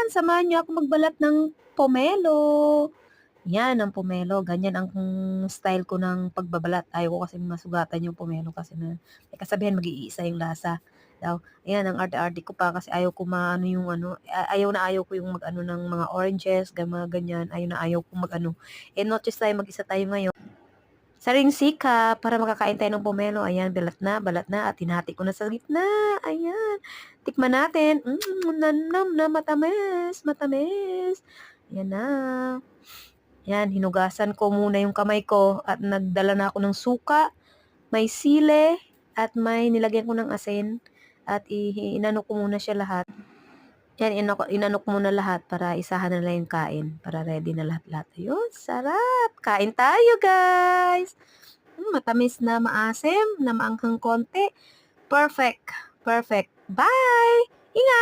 samahan niyo ako magbalat ng pomelo. Yan ang pomelo, ganyan ang style ko ng pagbabalat. Ayaw ko kasing masugatan yung pomelo kasi may kasabihan mag-iisa yung lasa daw. Ayan, ang arte-arte ko pa kasi ayaw ko maano yung ano, ayaw ko yung mag-ano ng mga oranges, mga ganyan. Ayaw ko mag-ano. Noches tayo, mag-isa tayo ngayon. Saring sika para makakain tayo ng pomelo. Ayan, balat na at hinati ko na sa gitna. Ayan, tikman natin. Nam na, matamis, matamis. Ayan na. Yan, hinugasan ko muna yung kamay ko at nagdala na ako ng suka, may sile, at may nilagyan ko ng asin at inano ko muna siya lahat. Yan, inano ko muna lahat para isahan na lang yung kain, para ready na lahat-lahat. Ayun, sarap! Kain tayo, guys! Matamis na maasim, na maanghang konti. Perfect! Perfect! Bye! Ingat!